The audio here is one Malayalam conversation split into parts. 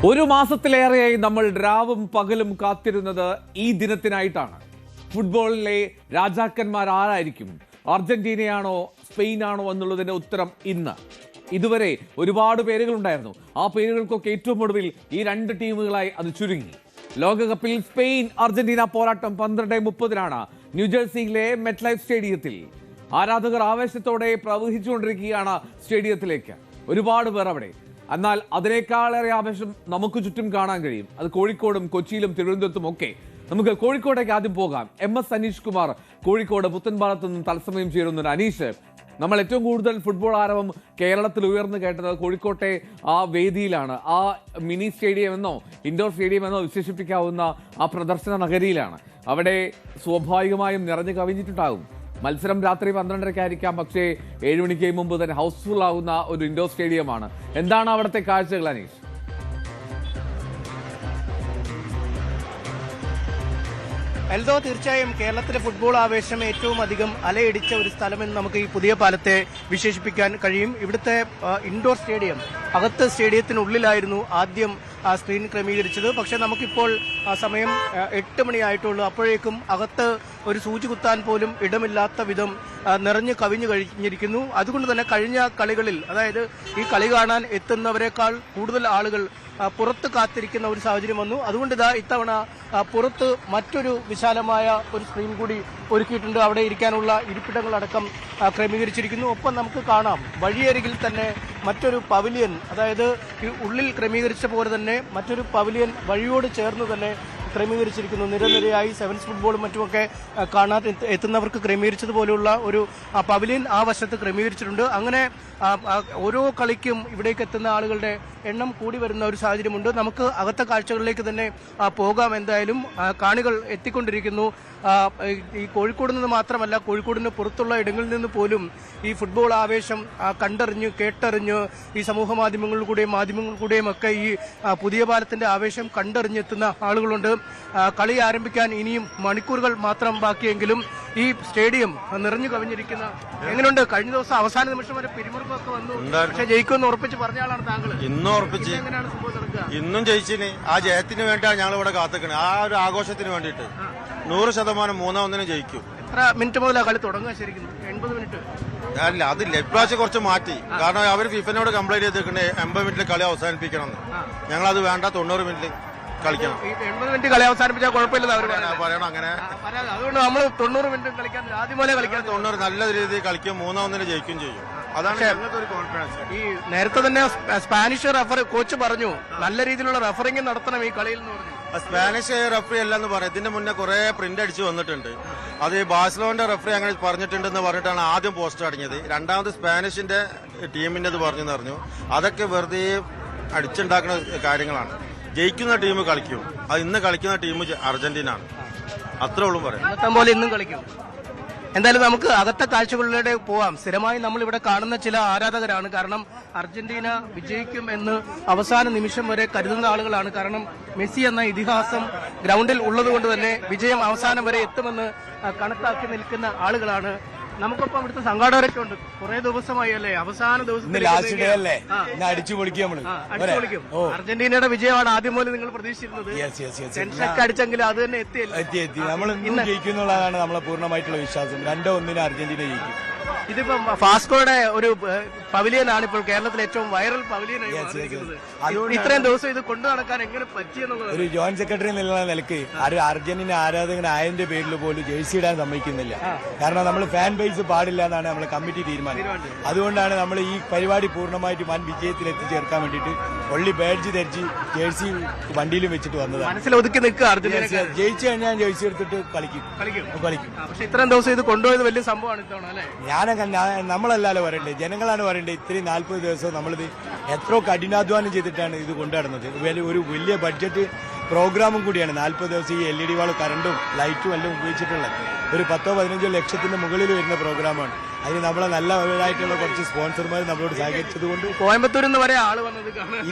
ഒരു മാസത്തിലേറെയായി നമ്മൾ രാവും പകലും കാത്തിരുന്നത് ഈ ദിനത്തിനായിട്ടാണ്. ഫുട്ബോളിലെ രാജാക്കന്മാർ ആരായിരിക്കും? അർജന്റീനയാണോ സ്പെയിനാണോ എന്നുള്ളതിന്റെ ഉത്തരം ഇന്ന്. ഇതുവരെ ഒരുപാട് പേരുകളുണ്ടായിരുന്നു. ആ പേരുകൾക്കൊക്കെ ഏറ്റവും ഒടുവിൽ ഈ രണ്ട് ടീമുകളായി അത് ചുരുങ്ങി. ലോകകപ്പിൽ സ്പെയിൻ അർജന്റീന പോരാട്ടം 12:30 ന്യൂജേഴ്സിയിലെ മെറ്റ്ലൈഫ് സ്റ്റേഡിയത്തിൽ. ആരാധകർ ആവേശത്തോടെ പ്രവഹിച്ചുകൊണ്ടിരിക്കുകയാണ് സ്റ്റേഡിയത്തിലേക്ക്. ഒരുപാട് പേർ അവിടെ. എന്നാൽ അതിനേക്കാളേറെ ആവേശം നമുക്ക് ചുറ്റും കാണാൻ കഴിയും. അത് കോഴിക്കോടും കൊച്ചിയിലും തിരുവനന്തപുരത്തും ഒക്കെ. നമുക്ക് കോഴിക്കോട്ടേക്ക് ആദ്യം പോകാം. MS അനീഷ് കുമാർ കോഴിക്കോട് പുത്തൻപാലത്ത് നിന്നും തത്സമയം ചേരുന്നുണ്ട്. അനീഷ്, നമ്മൾ ഏറ്റവും കൂടുതൽ ഫുട്ബോൾ ആരവം കേരളത്തിൽ ഉയർന്നു കേട്ടത് കോഴിക്കോട്ടെ ആ വേദിയിലാണ്. ആ മിനി സ്റ്റേഡിയം എന്നോ ഇൻഡോർ സ്റ്റേഡിയം എന്നോ വിശേഷിപ്പിക്കാവുന്ന ആ പ്രദർശന നഗരിയിലാണ്. അവിടെ സ്വാഭാവികമായും നിറഞ്ഞു കവിഞ്ഞിട്ടുണ്ടാകും. മത്സരം രാത്രി 12:30 ആയിരിക്കാം, പക്ഷേ 7 മണിക്ക് മുമ്പ് തന്നെ ഹൗസ്ഫുൾ ആവുന്ന ഒരു ഇൻഡോർ സ്റ്റേഡിയമാണ്. എന്താണ് അവിടുത്തെ കാഴ്ചകൾ അനീഷ്? എൽദോ, തീർച്ചയായും കേരളത്തിലെ ഫുട്ബോൾ ആവേശം ഏറ്റവും അധികം അലയടിച്ച ഒരു സ്ഥലമെന്ന് നമുക്ക് ഈ പുതിയ പാലത്തെ വിശേഷിപ്പിക്കാൻ കഴിയും. ഇവിടുത്തെ ഇൻഡോർ സ്റ്റേഡിയം, അകത്ത് സ്റ്റേഡിയത്തിനുള്ളിലായിരുന്നു ആദ്യം സ്ക്രീൻ ക്രമീകരിച്ചത്. പക്ഷേ നമുക്കിപ്പോൾ സമയം 8 മണിയായിട്ടുള്ളൂ. അപ്പോഴേക്കും അകത്ത് ഒരു സൂചി കുത്താൻ പോലും ഇടമില്ലാത്ത വിധം നിറഞ്ഞു കവിഞ്ഞു കഴിഞ്ഞിരിക്കുന്നു. അതുകൊണ്ട് തന്നെ കഴിഞ്ഞ കളികളിൽ, അതായത് ഈ കളി കാണാൻ എത്തുന്നവരെക്കാൾ കൂടുതൽ ആളുകൾ പുറത്ത് കാത്തിരിക്കുന്ന ഒരു സാഹചര്യം വന്നു. അതുകൊണ്ട് ഇത്തവണ പുറത്ത് മറ്റൊരു വിശാലമായ ഒരു സ്ക്രീൻ കൂടി ഒരുക്കിയിട്ടുണ്ട്. അവിടെ ഇരിക്കാനുള്ള ഇരിപ്പിടങ്ങളടക്കം ക്രമീകരിച്ചിരിക്കുന്നു. ഒപ്പം നമുക്ക് കാണാം വഴിയരികിൽ തന്നെ മറ്റൊരു പവലിയൻ, അതായത് ഈ ഉള്ളിൽ ക്രമീകരിച്ച പോലെ തന്നെ മറ്റൊരു പവലിയൻ വഴിയോട് ചേർന്ന് തന്നെ ക്രമീകരിച്ചിരിക്കുന്നു. നിരനിരയായി സെവൻസ് ഫുട്ബോളും മറ്റുമൊക്കെ കാണാൻ എത്തുന്നവർക്ക് ക്രമീകരിച്ചതുപോലെയുള്ള ഒരു പവലിയൻ ആ വശത്ത് ക്രമീകരിച്ചിട്ടുണ്ട്. അങ്ങനെ ഓരോ കളിക്കും ഇവിടേക്ക് എത്തുന്ന ആളുകളുടെ എണ്ണം കൂടി വരുന്ന ഒരു സാഹചര്യമുണ്ട്. നമുക്ക് അകത്തെ കാഴ്ചകളിലേക്ക് തന്നെ പോകാം. എന്തായാലും കാണികൾ എത്തിക്കൊണ്ടിരിക്കുന്നു. ഈ കോഴിക്കോട് നിന്ന് മാത്രമല്ല, കോഴിക്കോടിന് പുറത്തുള്ള ഇടങ്ങളിൽ നിന്ന് പോലും ഈ ഫുട്ബോൾ ആവേശം കണ്ടറിഞ്ഞ് കേട്ടറിഞ്ഞ് ഈ സമൂഹ മാധ്യമങ്ങളിലൂടെയും ഒക്കെ ഈ പുതിയ പാലത്തിന്റെ ആവേശം കണ്ടറിഞ്ഞെത്തുന്ന ആളുകളുണ്ട്. കളി ആരംഭിക്കാൻ ഇനിയും മണിക്കൂറുകൾ മാത്രം ബാക്കിയെങ്കിലും ഈ സ്റ്റേഡിയം നിറഞ്ഞു കവിഞ്ഞിരിക്കുന്ന. എങ്ങനെയുണ്ട്? കഴിഞ്ഞ ദിവസം അവസാന നിമിഷം വരെ പിരിമുറുക്കമൊക്കെ വന്നു, പക്ഷെ ജയിക്കുമെന്ന് ഉറപ്പിച്ച് പറഞ്ഞ ആളാണ് താങ്കൾ. എങ്ങനെയാണ് സംഭവം നടക്കുക? ഇന്നും ജയിച്ചിന്. ആ ജയത്തിന് വേണ്ടിയാണ് ഞങ്ങൾ ഇവിടെ കാത്തിക്കുന്നത്. ആ ഒരു ആഘോഷത്തിന് വേണ്ടിയിട്ട് 100% 3-1 ജയിക്കും. എത്ര മിനിറ്റ് മുതലാണ് കളി തുടങ്ങുക? ശരിക്കും 80 മിനിറ്റ് അല്ല, അതില്ല. ഇപ്രാവശ്യം കുറച്ച് മാറ്റി. കാരണം അവർ ഫിഫനോട് കംപ്ലൈന്റ് ചെയ്തിരിക്കണേ 80 മിനിറ്റിൽ കളി അവസാനിപ്പിക്കണം എന്ന്. ഞങ്ങളത് വേണ്ട, 90 മിനിറ്റ് കളിക്കണം. 80 മിനിറ്റ് കളി അവസാനിപ്പിച്ചാൽ കുഴപ്പമില്ല അവർ പറയണം. അങ്ങനെ അതുകൊണ്ട് നമ്മൾ 90 മിനിറ്റ് കളിക്കാൻ ആദ്യം പോലെ കളിക്കാൻ 90 നല്ല രീതിയിൽ കളിക്കും, 3-1 ജയിക്കും ചെയ്യും. അതാണ് ഞങ്ങൾക്ക് ഒരു കോൺഫിഡൻസ്. ഈ നേരത്തെ തന്നെ സ്പാനിഷ് കോച്ച് പറഞ്ഞു നല്ല രീതിയിലുള്ള റഫറിംഗ് നടത്തണം ഈ കളിയിൽ എന്ന് പറഞ്ഞു. സ്പാനിഷ് റഫറി അല്ലെന്ന് പറയും. ഇതിന്റെ മുന്നേ കുറെ പ്രിന്റ് അടിച്ച് വന്നിട്ടുണ്ട്. അത് ഈ ബാഴ്സലോണിന്റെ റഫറി അങ്ങനെ പറഞ്ഞിട്ടുണ്ടെന്ന് പറഞ്ഞിട്ടാണ് ആദ്യം പോസ്റ്റ് അടങ്ങിയത്. രണ്ടാമത് സ്പാനിഷിന്റെ ടീമിന്റെ പറഞ്ഞു. അതൊക്കെ വെറുതെ അടിച്ചുണ്ടാക്കുന്ന കാര്യങ്ങളാണ്. ജയിക്കുന്ന ടീം കളിക്കും. അത് ഇന്ന് കളിക്കുന്ന ടീം അർജന്റീന ആണ്. അത്രേ ഉള്ളൂ പറയാം. പോലെ ഇന്നും കളിക്കും. എന്തായാലും നമുക്ക് അകത്തെ കാഴ്ചകളിലൂടെ പോവാം. സ്ഥിരമായി നമ്മൾ ഇവിടെ കാണുന്ന ചില ആരാധകരാണ്. കാരണം അർജന്റീന വിജയിക്കും എന്ന് അവസാന നിമിഷം വരെ കരുതുന്ന ആളുകളാണ്. കാരണം മെസ്സി എന്ന ഇതിഹാസം ഗ്രൗണ്ടിൽ ഉള്ളതുകൊണ്ട് തന്നെ വിജയം അവസാനം വരെ എത്തുമെന്ന് കണക്കാക്കി നിൽക്കുന്ന ആളുകളാണ്. നമുക്കൊപ്പം ഇവിടുത്തെ സംഘാടകരൊക്കെ ഉണ്ട്. കുറെ ദിവസമായി അല്ലേ, അവസാന ദിവസം അടിച്ചു പൊളിക്കും. അർജന്റീനയുടെ വിജയമാണ് ആദ്യം പോലെ നിങ്ങൾ പ്രതീക്ഷിച്ചിരുന്നത്. ടെൻഷനൊക്കെ അടിച്ചെങ്കിലും അത് തന്നെ എത്തി. നമ്മൾ ജയിക്കുന്നുള്ളതാണ് നമ്മളെ പൂർണ്ണമായിട്ടുള്ള വിശ്വാസം. 2-1 അർജന്റീന ജയിക്കും. ഇതിപ്പം ഫാസ്കോയുടെ ഒരു പവലിയനാണ് ഇപ്പോൾ കേരളത്തിലെ ഏറ്റവും വൈറൽ പവലിയനായി മാറിയിരിക്കുന്നത്. ഇത്രയും ദിവസം ഇത് കൊണ്ടു നടക്കാൻ എങ്ങനെ പറ്റിയെന്നുള്ളത് ഒരു ജോയിന്റ് സെക്രട്ടറി എന്നുള്ള നിലയ്ക്ക് അർജന്റീന ആരാധകനായതിന്റെ പേരിൽ പോലും ജേഴ്സി ഇടാൻ സമ്മതിക്കുന്നില്ല. കാരണം നമ്മൾ ഫാൻ ബേസ് പാടില്ല എന്നാണ് നമ്മളെ കമ്മിറ്റി തീരുമാനം. അതുകൊണ്ടാണ് നമ്മൾ ഈ പരിപാടി പൂർണ്ണമായിട്ട് വൻ വിജയത്തിൽ എത്തിച്ചേർക്കാൻ വേണ്ടിയിട്ട് ഒള്ളി ബാഡ്ജ് ധരിച്ച് ജേഴ്സി വണ്ടിയിലും വെച്ചിട്ട് വന്നതാണ്. മനസ്സിലൊതുക്കി നിൽക്കുക. അർജന്റീന ജയിച്ചു കഴിഞ്ഞാൽ ജേഴ്സി എടുത്തിട്ട് കളിക്കും. പക്ഷെ ഇത്രയും ദിവസം ഇത് കൊണ്ടുപോയത് വലിയ സംഭവമാണ് ഇത്തവണ അല്ലേ? നമ്മളല്ലല്ലോ പറയണ്ടേ, ജനങ്ങളാണ് പറയണ്ടേ. ഇത്രയും 40 ദിവസം നമ്മളിത് എത്രയോ കഠിനാധ്വാനം ചെയ്തിട്ടാണ് ഇത് കൊണ്ടുനടന്നത്. ഒരു വലിയ ബഡ്ജറ്റ് പ്രോഗ്രാമും കൂടിയാണ്. 40 ദിവസം ഈ LED വാളും കറണ്ടും ലൈറ്റും എല്ലാം ഉപയോഗിച്ചിട്ടുള്ള ഒരു 10-15 ലക്ഷത്തിന്റെ മുകളിൽ വരുന്ന പ്രോഗ്രാമാണ്. അതിന് നമ്മളെ നല്ലതായിട്ടുള്ള കുറച്ച് സ്പോൺസർമാർ നമ്മളോട് സഹകരിച്ചത് കൊണ്ട് കോയമ്പത്തൂരിൽ നിന്ന് വരെ ആള് വന്നത്.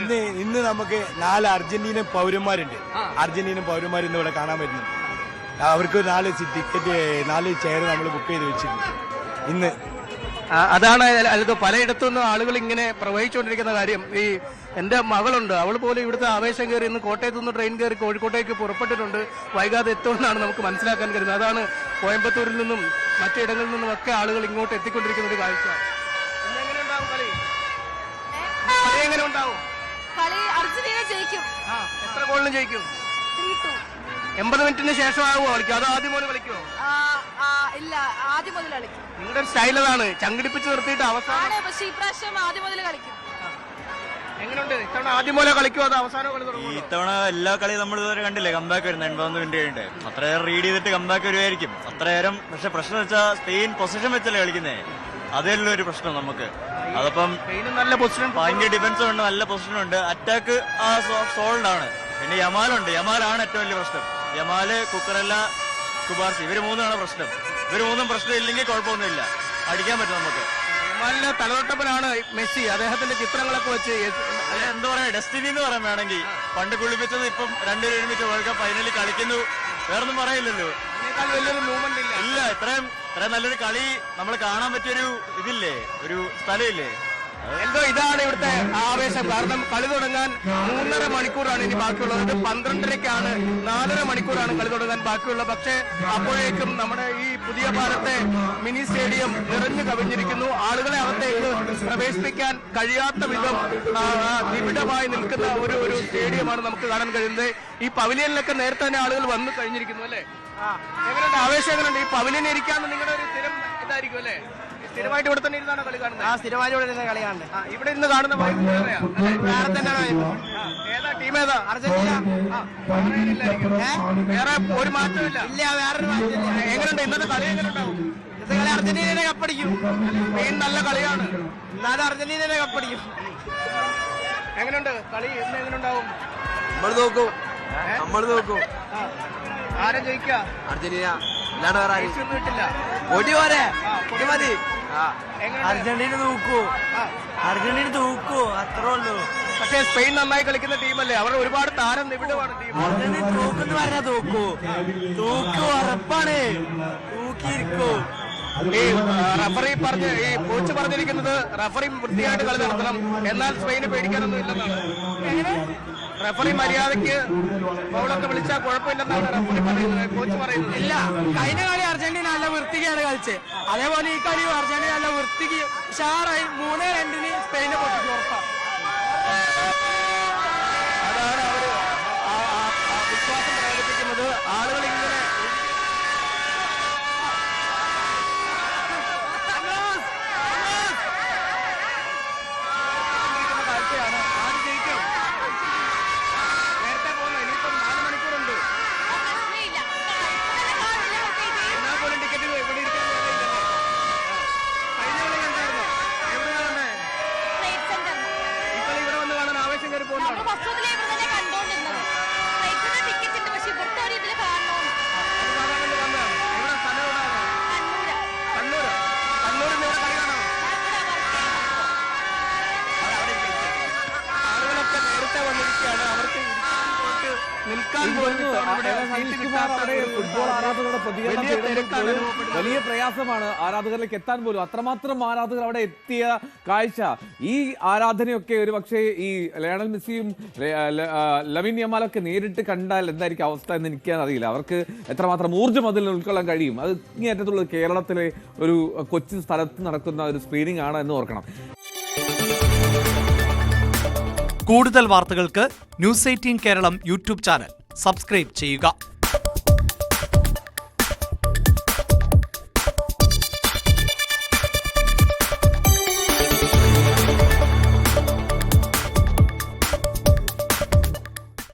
ഇന്ന് നമുക്ക് 4 അർജന്റീനൻ പൗരന്മാരുണ്ട്. അർജന്റീനൻ പൗരന്മാർ ഇന്ന് ഇവിടെ കാണാൻ വരുന്നുണ്ട്. അവർക്ക് 4 ടിക്കറ്റ് 4 ചെയർ നമ്മൾ ബുക്ക് ചെയ്ത് വെച്ചിട്ടുണ്ട്. ഇന്ന് അതാണ് അൽദോ പലയിടത്തു നിന്നും ആളുകൾ ഇങ്ങനെ പ്രവഹിച്ചുകൊണ്ടിരിക്കുന്ന കാര്യം. ഈ എന്റെ മകളുണ്ട്, അവൾ പോലും ഇവിടുത്തെ ആവേശം കയറി ഇന്ന് കോട്ടയത്തു നിന്ന് ട്രെയിൻ കയറി കോഴിക്കോട്ടേക്ക് പുറപ്പെട്ടിട്ടുണ്ട്. വൈകാതെ എത്തുമെന്നാണ് നമുക്ക് മനസ്സിലാക്കാൻ കഴിയുന്നത്. അതാണ് കോയമ്പത്തൂരിൽ നിന്നും മറ്റിടങ്ങളിൽ നിന്നും ഒക്കെ ആളുകൾ ഇങ്ങോട്ട് എത്തിക്കൊണ്ടിരിക്കുന്ന ഒരു കാഴ്ച. എങ്ങനെയുണ്ടാവും കളി? കളി എങ്ങനെ ഉണ്ടാവും? കളി അർജന്റീന ജയിക്കും. എത്ര ഗോളിന് ജയിക്കും? 3-2. 80 മിനിറ്റിന് ശേഷമാകുമോ കളിക്കും? അതോ ആദ്യം മുതൽ കളിക്കുമോ? ഇല്ല, ആദ്യം മുതൽ കളിക്കും. നിങ്ങളുടെ ഒരു സ്റ്റൈൽ അതാണ്, ചങ്കിടിപ്പിച്ച് നിർത്തിയിട്ട് അവസാനം. പക്ഷെ ഇപ്രാവശ്യം ആദ്യം മുതൽ കളിക്കും. എങ്ങനെയുണ്ട് ഇത്തവണ? ആദ്യം പോലെ കളിക്കുമോ അതോ അവസാനം കളി തുടങ്ങുമോ? ഇത്തവണ എല്ലാ കളി നമ്മൾ ഇതുവരെ കണ്ടില്ലേ, കമ്പാക്ക് വരുന്നത് 80 മിനിറ്റ് കഴിഞ്ഞിട്ട്. അത്രയേറെ റീഡ് ചെയ്തിട്ട് കമ്പാക്ക് വരുമായിരിക്കും അത്രയേരം. പക്ഷെ പ്രശ്നം വെച്ചാൽ സ്പെയിൻ പൊസിഷൻ വെച്ചല്ലേ കളിക്കുന്നേ, അതല്ല ഒരു പ്രശ്നം നമുക്ക്. അതപ്പം നല്ല പൊസിഷൻ, ഭയങ്കര ഡിഫൻസും ഉണ്ട്, നല്ല പൊസിഷനും ഉണ്ട്, അറ്റാക്ക് സോൾഡ് ആണ്. പിന്നെ യമാലുണ്ട്, യമാലാണ് ഏറ്റവും വലിയ പ്രശ്നം. യമാല്, കുക്കറല്ല, കുബാർസി, ഇവര് മൂന്നാണ് പ്രശ്നം. ഇവര് മൂന്നും പ്രശ്നം ഇല്ലെങ്കിൽ കുഴപ്പമൊന്നുമില്ല, അടിക്കാൻ പറ്റും നമുക്ക്. യമാലിന്റെ തലതൊട്ടപ്പനാണ് മെസ്സി, അദ്ദേഹത്തിന്റെ ചിത്രങ്ങളൊക്കെ വെച്ച് എന്താ പറയാ, ഡെസ്റ്റിനി എന്ന് പറയാൻ വേണമെങ്കിൽ. പണ്ട് കുളിപ്പിച്ചത് ഇപ്പം രണ്ടുപേരും ഒരുമിച്ച് വേൾഡ് കപ്പ് ഫൈനലിൽ കളിക്കുന്നു, വേറൊന്നും പറയില്ലല്ലോ. വലിയൊരു മൂവ്മെന്റ് ഇല്ല. ഇല്ല, ഇത്രയും നല്ലൊരു കളി നമ്മൾ കാണാൻ പറ്റിയൊരു ഇതില്ലേ, ഒരു സ്ഥലമില്ലേ. എന്തോ ഇതാണ് ഇവിടുത്തെ ആവേശം. കാരണം കളി തുടങ്ങാൻ 3.5 മണിക്കൂറാണ് ഇനി ബാക്കിയുള്ളത്. 12:30-ക്കാണ്, 4.5 മണിക്കൂറാണ് കളി തുടങ്ങാൻ ബാക്കിയുള്ളത്. പക്ഷേ അപ്പോഴേക്കും നമ്മുടെ ഈ പുതിയ പാലത്തെ മിനി സ്റ്റേഡിയം നിറഞ്ഞു കവിഞ്ഞിരിക്കുന്നു. ആളുകളെ അകത്തേക്ക് പ്രവേശിപ്പിക്കാൻ കഴിയാത്ത വിധം നിബിഡമായി നിൽക്കുന്ന ഒരു സ്റ്റേഡിയമാണ് നമുക്ക് കാണാൻ കഴിയുന്നത്. ഈ പവലിയനിലൊക്കെ നേരത്തെ തന്നെ ആളുകൾ വന്നു കഴിഞ്ഞിരിക്കുന്നു അല്ലേ? എങ്ങനെയുണ്ട് ആവേശം? എങ്ങനെയുണ്ട് ഈ പവലിയൻ ഇരിക്കാന്ന് നിങ്ങളുടെ ഒരു സ്ഥിരം ഇതായിരിക്കും അല്ലേ? സ്ഥിരമായിട്ട് ഇവിടെ തന്നെ ഇരുന്നാണ് കളി കാണുന്നത്? സ്ഥിരമായിട്ട് ഇവിടെ ഇരുന്ന് കളി കാണുന്നത്. ഇവിടെ ഇന്ന് കാണുന്ന വൈബ് വേറെയാ അല്ലേ? വേറെ തന്നെയാണ്. ഏതാ ടീം? ഏതാ? അർജന്റീന. വേറെ ഒരു മാറ്റമില്ല. ഇല്ല, വേറൊരു മാറ്റമില്ല. എങ്ങനെയുണ്ട് ഇന്നത്തെ കളി? എങ്ങനെയുണ്ടാവും? ഇന്നത്തെ കളി അർജന്റീനയുടെ കപ്പടിക്കും. സ്പെയിൻ നല്ല കളിയാണ്, എന്നാലും അർജന്റീനയുടെ കപ്പടിക്കും. എങ്ങനെയുണ്ട് കളി? ഇന്ന് എങ്ങനെയുണ്ടാവും? നമ്മൾ നോക്കും. ആരെ ജയിക്കുക? അർജന്റീന. അല്ലാണ്ട് വേറെ ജയിച്ചൊന്നും കിട്ടില്ല. പൊടി പോരെ, പൊടി മതി. എങ്ങനെയുണ്ട്? അർജന്റീന തൂക്കൂ, അർജന്റീന തൂക്കൂ, അത്രേ ഉള്ളൂ. പക്ഷേ സ്പെയിൻ നന്നായി കളിക്കുന്ന ടീമല്ലേ, അവർ ഒരുപാട് താരം നിബിഡമാണ് ടീം. അർജന്റീന തൂക്കെന്ന് പറഞ്ഞാൽ തൂക്കൂ, ഉറപ്പാണ്, തൂക്കിയിരിക്കൂ. ഈ റഫറി പറഞ്ഞ്, ഈ കോച്ച് പറഞ്ഞിരിക്കുന്നത് റഫറി വൃത്തിയായിട്ട് കളി നടത്തണം, എന്നാൽ സ്പെയിന് പേടിക്കാനൊന്നും ഇല്ലെന്നാണ്. റഫറി മര്യാദയ്ക്ക് ബൗളൊക്കെ വിളിച്ചാൽ കുഴപ്പമില്ലെന്നാണ് റഫറി പറയുന്നത്, കോച്ച് പറയുന്നത്. ഇല്ല, കഴിഞ്ഞ കളി അർജന്റീന നല്ല വൃത്തിക്കാണ് കളിച്ചത്. അതേപോലെ ഈ കളി അർജന്റീന നല്ല വൃത്തിക്ക് ഉഷാറായി 3-2 സ്പെയിനെ പൊട്ടിച്ച് ഉറപ്പാണ്. അതാണ് അവർ വിശ്വാസം പ്രകടിപ്പിക്കുന്നത്. ആളുകൾ ഇങ്ങനെ കാഴ്ചയാണ്. ആര് ജയിക്കും? നേരത്തെ പോകുന്ന ഇനിയിപ്പം 4 മണിക്കൂറുണ്ട്. എന്നാൽ പോലും ടിക്കറ്റ് ഇവിടെ ഇരിക്കാൻ കഴിഞ്ഞ കളി എന്തായിരുന്നു? എവിടെയാണ്? ഇപ്പോൾ ഇവിടെ വന്ന് കാണാൻ ആവേശം കയറി പോകുന്നതാണ്. എവിടെ സ്ഥലം? കണ്ണൂര്. കണ്ണൂരിൽ നിന്ന് കളി കാണാം. ആളുകളൊക്കെ നേരത്തെ വന്നിരിക്കുകയാണ്. അവർക്ക് നിൽക്കാൻ പോലും ഫുട്ബോൾ ആരാധകരുടെ പ്രതികരണം തേടുമ്പോൾ വലിയ പ്രയാസമാണ് ആരാധകരിലേക്ക് എത്താൻ പോലും. അത്രമാത്രം ആരാധകർ അവിടെ എത്തിയ കാഴ്ച. ഈ ആരാധനയൊക്കെ ഒരു പക്ഷേ ഈ ലയണൽ മെസ്സിയും ലമിൻ യമാലൊക്കെ നേരിട്ട് കണ്ടാൽ എന്തായിരിക്കും അവസ്ഥ എന്ന് എനിക്കറിയില്ല. അവർക്ക് എത്രമാത്രം ഊർജ്ജം അതിൽ ഉൾക്കൊള്ളാൻ കഴിയും. അത് ഇങ്ങേറ്റത്തുള്ളത് കേരളത്തിലെ ഒരു കൊച്ചു സ്ഥലത്ത് നടക്കുന്ന ഒരു സ്ക്രീനിങ് ആണ് എന്ന് ഓർക്കണം. കൂടുതൽ വാർത്തകൾക്ക് news 18 Keralam YouTube channel subscribe ചെയ്യുക.